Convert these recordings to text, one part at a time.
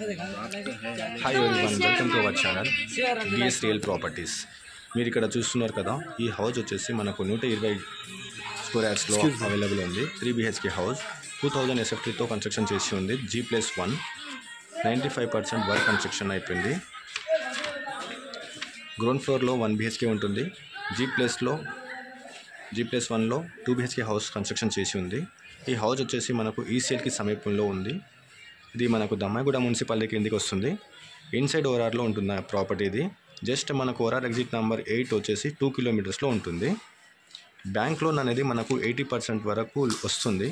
Hi everyone, welcome to our channel BS Real Properties. మీరు ఇక్కడ చూస్తున్నారు కదా, ఈ హౌస్ వచ్చేసి మనకు 120 స్క్వేర్ యార్డ్స్లో అవైలబుల్ ఉంది. 3 BHK హౌస్ 2000 SFTతో కన్స్ట్రక్షన్ చేసి ఉంది. G+1 95% వర్క్ కన్స్ట్రక్షన్ అయిపోయింది. గ్రౌండ్ ఫ్లోర్లో 1 BHK ఉంటుంది. G+1లో 2 BHK హౌస్ కన్స్ట్రక్షన్ చేసి ఉంది. ఈ హౌస్ వచ్చేసి మనకు ECLకి సమీపంలో ఉంది. ఇది మనకు దమ్మాయిగూడ మున్సిపాలిటీ కిందికి వస్తుంది. ఇన్సైడ్ ఓఆర్ఆర్లో ఉంటుంది ప్రాపర్టీ. ఇది జస్ట్ మనకు ఓఆర్ఆర్ ఎగ్జిట్ నెంబర్ 8 వచ్చేసి 2 కిలోమీటర్స్లో ఉంటుంది. బ్యాంక్ లోన్ అనేది మనకు 80% వరకు వస్తుంది.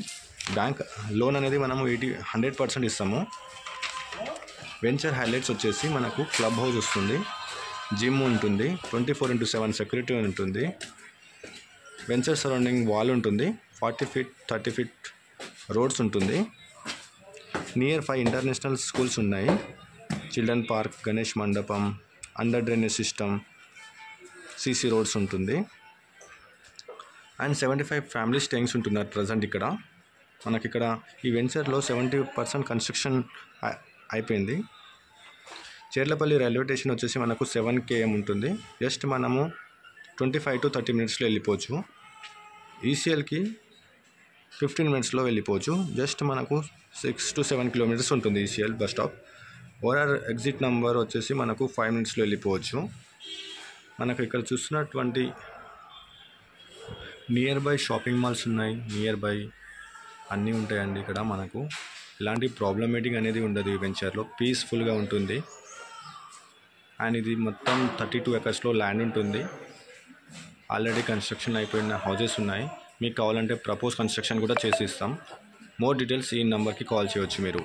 బ్యాంక్ లోన్ అనేది మనము 100% ఇస్తాము. వెంచర్ హైలైట్స్ వచ్చేసి మనకు క్లబ్ హౌస్ వస్తుంది, జిమ్ ఉంటుంది, 24/7 సెక్యూరిటీ ఉంటుంది, వెంచర్ సరౌండింగ్ వాల్ ఉంటుంది, 40 feet 30 feet రోడ్స్ ఉంటుంది. నియర్ 5 ఇంటర్నేషనల్ స్కూల్స్ ఉన్నాయి. చిల్డ్రన్ పార్క్, గణేష్ మండపం, under drainage system, CC roads ఉంటుంది. అండ్ 75 ఫ్యామిలీ స్టేయింగ్స్ ఉంటున్నారు ప్రజెంట్. ఇక్కడ మనకిక్కడ ఈ వెంచర్లో 70% కన్స్ట్రక్షన్ అయిపోయింది. చర్లపల్లి రైల్వే స్టేషన్ వచ్చేసి మనకు 7 km ఉంటుంది. జస్ట్ మనము 25 to 30 minutesలో వెళ్ళిపోవచ్చు. ECLకి 15 minutesలో వెళ్ళిపోవచ్చు. జస్ట్ మనకు 6 to 7 kilometers ఉంటుంది ECL bus stop. ORR exit number వచ్చేసి మనకు 5 minutesలో వెళ్ళిపోవచ్చు. మనకు ఇక్కడ చూస్తున్నటువంటి నియర్ బై షాపింగ్ మాల్స్ ఉన్నాయి, నియర్ బై అన్నీ ఉంటాయండి. ఇక్కడ మనకు ఎలాంటి ప్రాబ్లమేటిక్ అనేది ఉండదు. ఈ వెంచర్లో పీస్ఫుల్గా ఉంటుంది. అండ్ ఇది మొత్తం 32 acresలో ల్యాండ్ ఉంటుంది. ఆల్రెడీ కన్స్ట్రక్షన్ అయిపోయిన హౌజెస్ ఉన్నాయి. మీకు కావాలంటే ప్రపోజ్ కన్స్ట్రక్షన్ కూడా చేసి ఇస్తాం. మోర్ డీటెయిల్స్ ఈ నెంబర్కి కాల్ చేయవచ్చు మీరు.